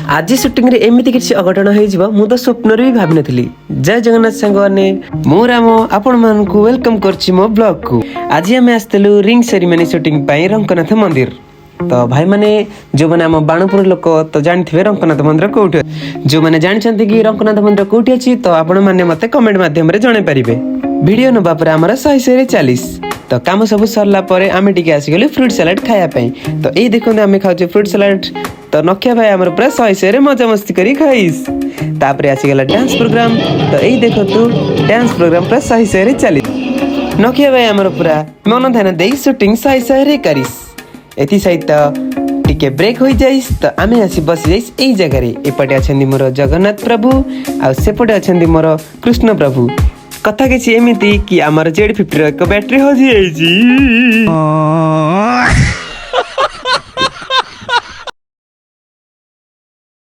आज सुटिंग रे एमिति किछि अघटन होई जिवो मु तो स्वप्न रे भी भाबि नथिली। जय जगन्नाथ संगवाने मु राम आपण मानकु वेलकम करछि मो ब्लॉग को। आज हम आस्तलु रिंग सेरेमनी शूटिंग पई रंगनाथ मंदिर। तो भाई माने जो माने हम बाणपुर लोक तो जानथिबे रंगनाथ मंदिर कोठी। जो माने जानछन्ती कि रंगनाथ मंदिर कोठी अछि तो आपण माने मते कमेंट माध्यम रे जणे परिबे। वीडियो न बापर हमर 140 तो काम सब सरला परे आमे टिके आसी गेले फ्रूट सलाड खाया पई। तो ए देखोने आमे खाउछे फ्रूट सलाड। तो नखिया भाई हमर पूरा 100 रे मजा मस्ती करी खाइस। तापरे आसी गेला डांस प्रोग्राम। तो ए देखो तू डांस प्रोग्राम पूरा 100 रे चली। नखिया भाई हमर पूरा मन ध्यान देई शूटिंग 100 रे करिस। एथि सहित टिके ब्रेक हो जाइस। तो आमे आसी बस जाइस एई जगह रे। एपटे अछंदी मोर जगन्नाथ प्रभु आ सेपटे अछंदी मोर कृष्ण प्रभु। कथा किछि एमिति कि हमर Z50 रो एक बैटरी हो जाइछि।